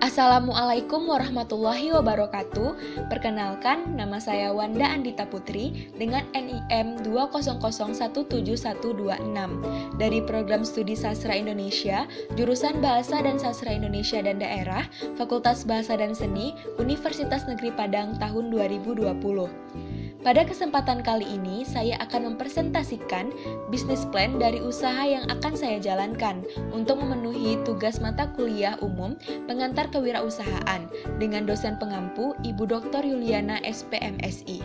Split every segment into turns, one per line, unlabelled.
Assalamualaikum warahmatullahi wabarakatuh. Perkenalkan, nama saya Wanda Andita Putri dengan NIM 200171126 dari Program Studi Sastra Indonesia, Jurusan Bahasa dan Sastra Indonesia dan Daerah, Fakultas Bahasa dan Seni, Universitas Negeri Padang tahun 2020. Pada kesempatan kali ini, saya akan mempresentasikan bisnis plan dari usaha yang akan saya jalankan untuk memenuhi tugas mata kuliah umum pengantar kewirausahaan dengan dosen pengampu Ibu Dr. Yuliana SPMSI.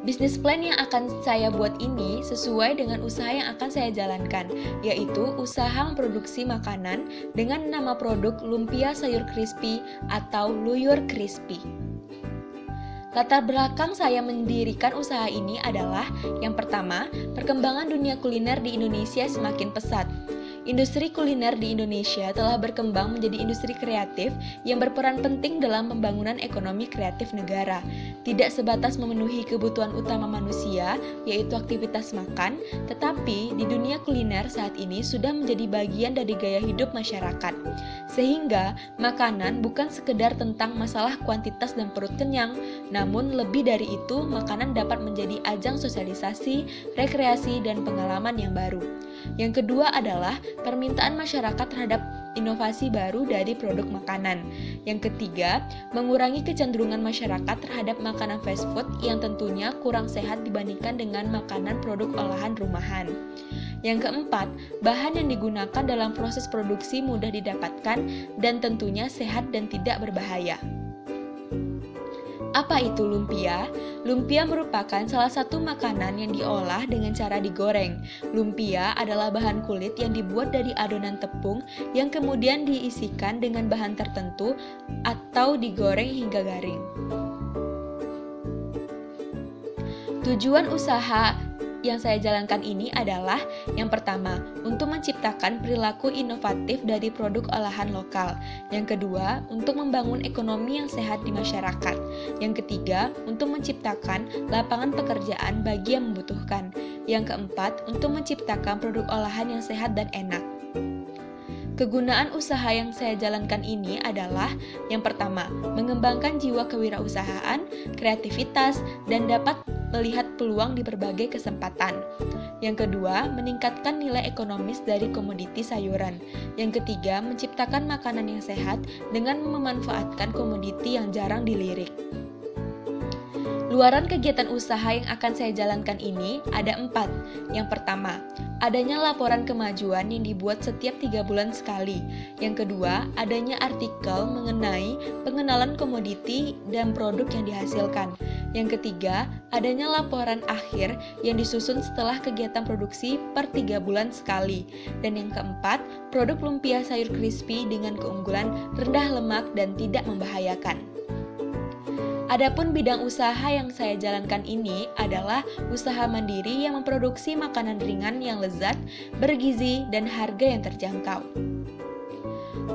Bisnis plan yang akan saya buat ini sesuai dengan usaha yang akan saya jalankan, yaitu usaha memproduksi makanan dengan nama produk lumpia sayur crispy atau luyur crispy. Latar belakang saya mendirikan usaha ini adalah yang pertama, perkembangan dunia kuliner di Indonesia semakin pesat. Industri kuliner di Indonesia telah berkembang menjadi industri kreatif yang berperan penting dalam pembangunan ekonomi kreatif negara. Tidak sebatas memenuhi kebutuhan utama manusia, yaitu aktivitas makan, tetapi di dunia kuliner saat ini sudah menjadi bagian dari gaya hidup masyarakat. Sehingga makanan bukan sekedar tentang masalah kuantitas dan perut kenyang, namun lebih dari itu makanan dapat menjadi ajang sosialisasi, rekreasi, dan pengalaman yang baru. Yang kedua adalah permintaan masyarakat terhadap inovasi baru dari produk makanan. Yang ketiga, mengurangi kecenderungan masyarakat terhadap makanan fast food yang tentunya kurang sehat dibandingkan dengan makanan produk olahan rumahan. Yang keempat, bahan yang digunakan dalam proses produksi mudah didapatkan dan tentunya sehat dan tidak berbahaya. Apa itu lumpia? Lumpia merupakan salah satu makanan yang diolah dengan cara digoreng. Lumpia adalah bahan kulit yang dibuat dari adonan tepung yang kemudian diisikan dengan bahan tertentu atau digoreng hingga garing. Tujuan usaha yang saya jalankan ini adalah yang pertama, untuk menciptakan perilaku inovatif dari produk olahan lokal. Yang kedua, untuk membangun ekonomi yang sehat di masyarakat. Yang ketiga, untuk menciptakan lapangan pekerjaan bagi yang membutuhkan. Yang keempat, untuk menciptakan produk olahan yang sehat dan enak. Kegunaan usaha yang saya jalankan ini adalah yang pertama, mengembangkan jiwa kewirausahaan, kreativitas, dan dapat melihat peluang di berbagai kesempatan. Yang kedua, meningkatkan nilai ekonomis dari komoditi sayuran. Yang ketiga, menciptakan makanan yang sehat dengan memanfaatkan komoditi yang jarang dilirik. Luaran kegiatan usaha yang akan saya jalankan ini ada 4. Yang pertama, adanya laporan kemajuan yang dibuat setiap 3 bulan sekali. Yang kedua, adanya artikel mengenai pengenalan komoditi dan produk yang dihasilkan. Yang ketiga, adanya laporan akhir yang disusun setelah kegiatan produksi per 3 bulan sekali. Dan yang keempat, produk lumpia sayur crispy dengan keunggulan rendah lemak dan tidak membahayakan. Adapun bidang usaha yang saya jalankan ini adalah usaha mandiri yang memproduksi makanan ringan yang lezat, bergizi, dan harga yang terjangkau.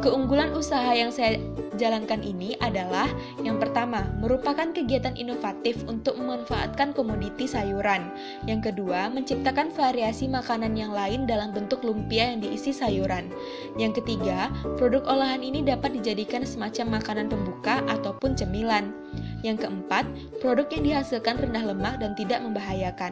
Keunggulan usaha yang saya jalankan ini adalah yang pertama, merupakan kegiatan inovatif untuk memanfaatkan komoditi sayuran. Yang kedua, menciptakan variasi makanan yang lain dalam bentuk lumpia yang diisi sayuran. Yang ketiga, produk olahan ini dapat dijadikan semacam makanan pembuka ataupun cemilan. Yang keempat, produk yang dihasilkan rendah lemak dan tidak membahayakan.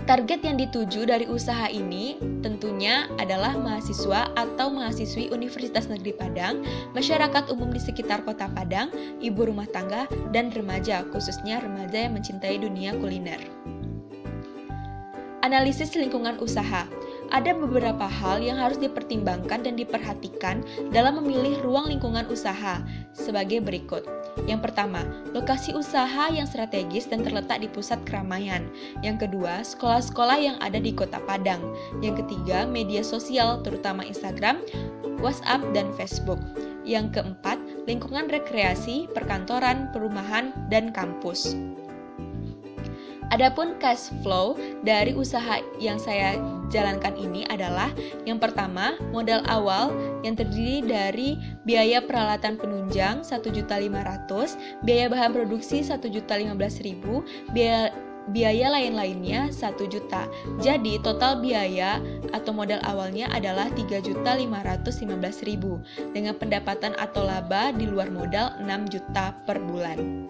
Target yang dituju dari usaha ini tentunya adalah mahasiswa atau mahasiswi Universitas Negeri Padang, masyarakat umum di sekitar Kota Padang, ibu rumah tangga, dan remaja, khususnya remaja yang mencintai dunia kuliner. Analisis lingkungan usaha. Ada beberapa hal yang harus dipertimbangkan dan diperhatikan dalam memilih ruang lingkungan usaha sebagai berikut. Yang pertama, lokasi usaha yang strategis dan terletak di pusat keramaian. Yang kedua, sekolah-sekolah yang ada di Kota Padang. Yang ketiga, media sosial terutama Instagram, WhatsApp, dan Facebook. Yang keempat, lingkungan rekreasi, perkantoran, perumahan, dan kampus. Adapun cash flow dari usaha yang saya jalankan ini adalah yang pertama, modal awal yang terdiri dari biaya peralatan penunjang 1.500.000, biaya bahan produksi 1.015.000, biaya lain-lainnya 1 juta. Jadi total biaya atau modal awalnya adalah 3.515.000 dengan pendapatan atau laba di luar modal 6 juta per bulan.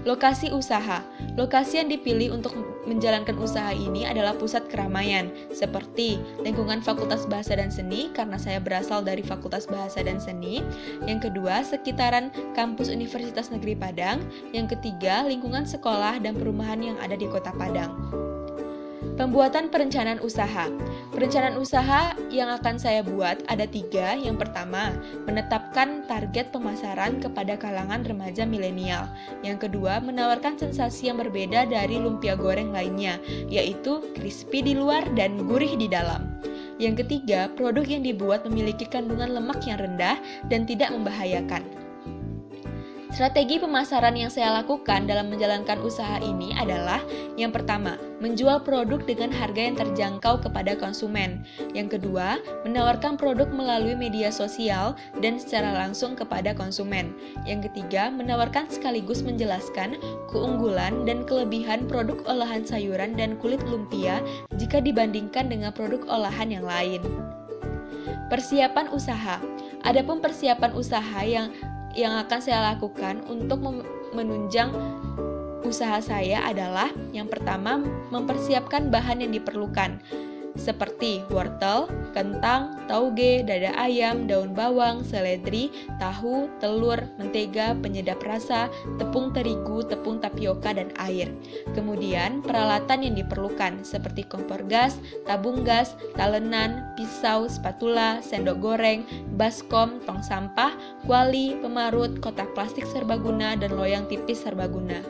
Lokasi usaha. Lokasi yang dipilih untuk menjalankan usaha ini adalah pusat keramaian, seperti lingkungan Fakultas Bahasa dan Seni, karena saya berasal dari Fakultas Bahasa dan Seni. Yang kedua, sekitaran kampus Universitas Negeri Padang. Yang ketiga, lingkungan sekolah dan perumahan yang ada di Kota Padang. Pembuatan perencanaan usaha. Perencanaan usaha yang akan saya buat ada 3. Yang pertama, menetapkan target pemasaran kepada kalangan remaja milenial. Yang kedua, menawarkan sensasi yang berbeda dari lumpia goreng lainnya, yaitu crispy di luar dan gurih di dalam. Yang ketiga, produk yang dibuat memiliki kandungan lemak yang rendah dan tidak membahayakan. Strategi pemasaran yang saya lakukan dalam menjalankan usaha ini adalah yang pertama, menjual produk dengan harga yang terjangkau kepada konsumen. Yang kedua, menawarkan produk melalui media sosial dan secara langsung kepada konsumen. Yang ketiga, menawarkan sekaligus menjelaskan keunggulan dan kelebihan produk olahan sayuran dan kulit lumpia jika dibandingkan dengan produk olahan yang lain. Persiapan usaha. Adapun persiapan usaha yang akan saya lakukan untuk menunjang usaha saya adalah yang pertama, mempersiapkan bahan yang diperlukan seperti wortel, kentang, tauge, dada ayam, daun bawang, seledri, tahu, telur, mentega, penyedap rasa, tepung terigu, tepung tapioka, dan air. Kemudian peralatan yang diperlukan seperti kompor gas, tabung gas, talenan, pisau, spatula, sendok goreng, baskom, tong sampah, kuali, pemarut, kotak plastik serbaguna, dan loyang tipis serbaguna.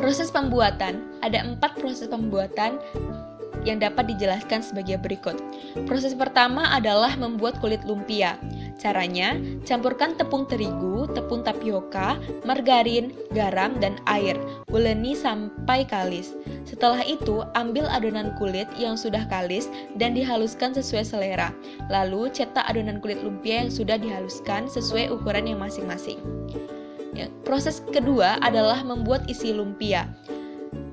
Proses pembuatan. Ada 4 proses pembuatan yang dapat dijelaskan sebagai berikut. Proses pertama adalah membuat kulit lumpia. Caranya, campurkan tepung terigu, tepung tapioka, margarin, garam, dan air. Uleni sampai kalis. Setelah itu, ambil adonan kulit yang sudah kalis dan dihaluskan sesuai selera. Lalu, cetak adonan kulit lumpia yang sudah dihaluskan sesuai ukuran yang masing-masing. Proses kedua adalah membuat isi lumpia.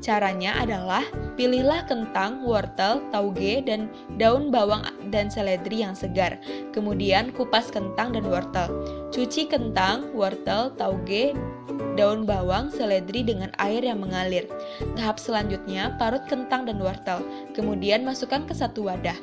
Caranya adalah pilihlah kentang, wortel, tauge, dan daun bawang dan seledri yang segar. Kemudian kupas kentang dan wortel. Cuci kentang, wortel, tauge, daun bawang, seledri dengan air yang mengalir. Tahap selanjutnya, parut kentang dan wortel. Kemudian masukkan ke satu wadah.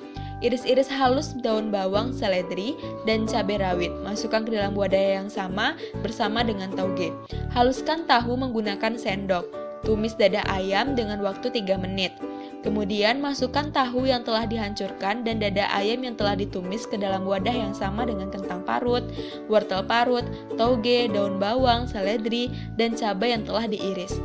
Iris-iris halus daun bawang, seledri, dan cabai rawit. Masukkan ke dalam wadah yang sama bersama dengan tauge. Haluskan tahu menggunakan sendok. Tumis dada ayam dengan waktu 3 menit. Kemudian masukkan tahu yang telah dihancurkan dan dada ayam yang telah ditumis ke dalam wadah yang sama dengan kentang parut, wortel parut, tauge, daun bawang, seledri, dan cabai yang telah diiris.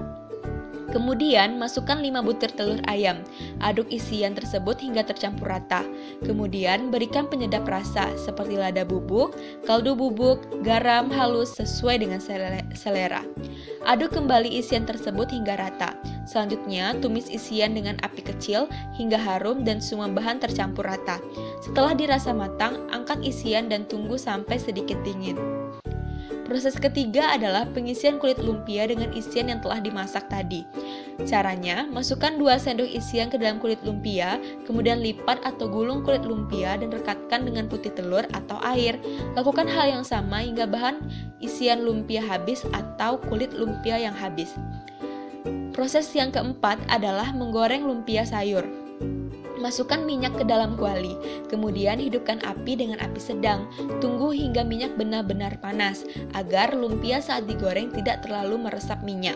Kemudian masukkan 5 butir telur ayam. Aduk isian tersebut hingga tercampur rata. Kemudian berikan penyedap rasa seperti lada bubuk, kaldu bubuk, garam halus sesuai dengan selera. Aduk kembali isian tersebut hingga rata. Selanjutnya tumis isian dengan api kecil hingga harum dan semua bahan tercampur rata. Setelah dirasa matang, angkat isian dan tunggu sampai sedikit dingin. Proses ketiga adalah pengisian kulit lumpia dengan isian yang telah dimasak tadi. Caranya, masukkan 2 sendok isian ke dalam kulit lumpia, kemudian lipat atau gulung kulit lumpia dan rekatkan dengan putih telur atau air. Lakukan hal yang sama hingga bahan isian lumpia habis atau kulit lumpia yang habis. Proses yang keempat adalah menggoreng lumpia sayur. Masukkan minyak ke dalam kuali, kemudian hidupkan api dengan api sedang. Tunggu hingga minyak benar-benar panas, agar lumpia saat digoreng tidak terlalu meresap minyak.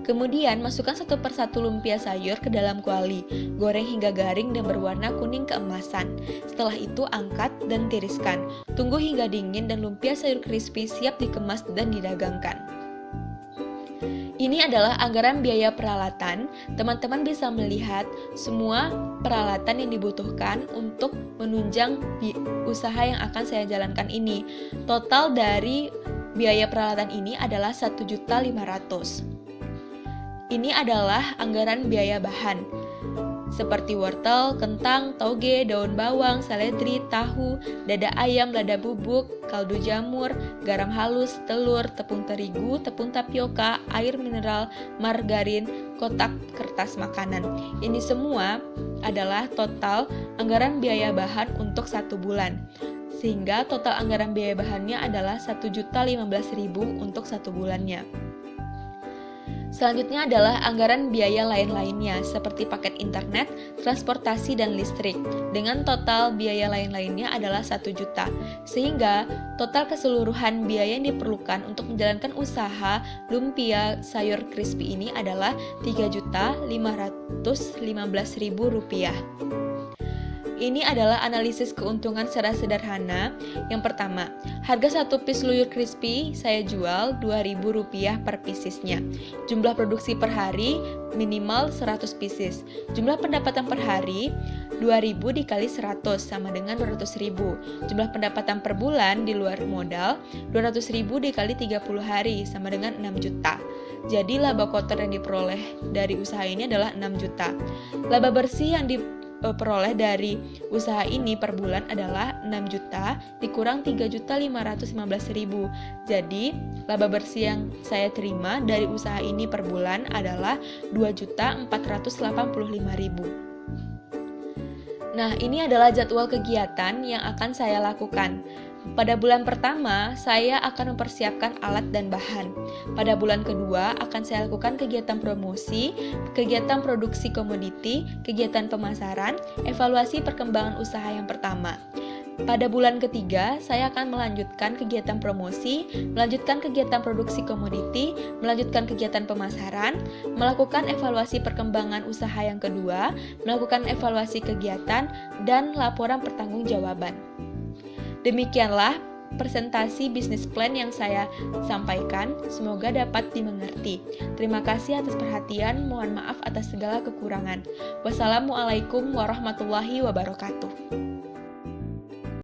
Kemudian masukkan satu persatu lumpia sayur ke dalam kuali, goreng hingga garing dan berwarna kuning keemasan. Setelah itu angkat dan tiriskan. Tunggu hingga dingin dan lumpia sayur crispy siap dikemas dan didagangkan. Ini adalah anggaran biaya peralatan. Teman-teman bisa melihat semua peralatan yang dibutuhkan untuk menunjang usaha yang akan saya jalankan ini. Total dari biaya peralatan ini adalah 1.500.000. Ini adalah anggaran biaya bahan seperti wortel, kentang, toge, daun bawang, seledri, tahu, dada ayam, lada bubuk, kaldu jamur, garam halus, telur, tepung terigu, tepung tapioka, air mineral, margarin, kotak kertas makanan. Ini semua adalah total anggaran biaya bahan untuk 1 bulan. Sehingga total anggaran biaya bahannya adalah Rp1.015.000 untuk 1 bulannya. Selanjutnya adalah anggaran biaya lain-lainnya seperti paket internet, transportasi, dan listrik. Dengan total biaya lain-lainnya adalah 1 juta. Sehingga total keseluruhan biaya yang diperlukan untuk menjalankan usaha lumpia sayur crispy ini adalah Rp3.515.000. Ini adalah analisis keuntungan secara sederhana. Yang pertama, harga 1 piece luyur crispy saya jual Rp2.000 per piecesnya. Jumlah produksi per hari minimal 100 pieces. Jumlah pendapatan per hari 2.000 dikali 100 sama dengan 200.000. Jumlah pendapatan per bulan di luar modal 200.000 dikali 30 hari sama dengan 6 juta. Jadi laba kotor yang diperoleh dari usaha ini adalah 6 juta. Laba bersih yang diperoleh dari usaha ini per bulan adalah 6 juta dikurang 3.515.000. Jadi, laba bersih yang saya terima dari usaha ini per bulan adalah 2.485.000. Nah, ini adalah jadwal kegiatan yang akan saya lakukan. Pada bulan pertama, saya akan mempersiapkan alat dan bahan. Pada bulan kedua, akan saya lakukan kegiatan promosi, kegiatan produksi komoditi, kegiatan pemasaran, evaluasi perkembangan usaha yang pertama. Pada bulan ketiga, saya akan melanjutkan kegiatan promosi, melanjutkan kegiatan produksi komoditi, melanjutkan kegiatan pemasaran, melakukan evaluasi perkembangan usaha yang kedua, melakukan evaluasi kegiatan, dan laporan pertanggungjawaban. Demikianlah presentasi bisnis plan yang saya sampaikan, semoga dapat dimengerti. Terima kasih atas perhatian, mohon maaf atas segala kekurangan. Wassalamualaikum warahmatullahi wabarakatuh.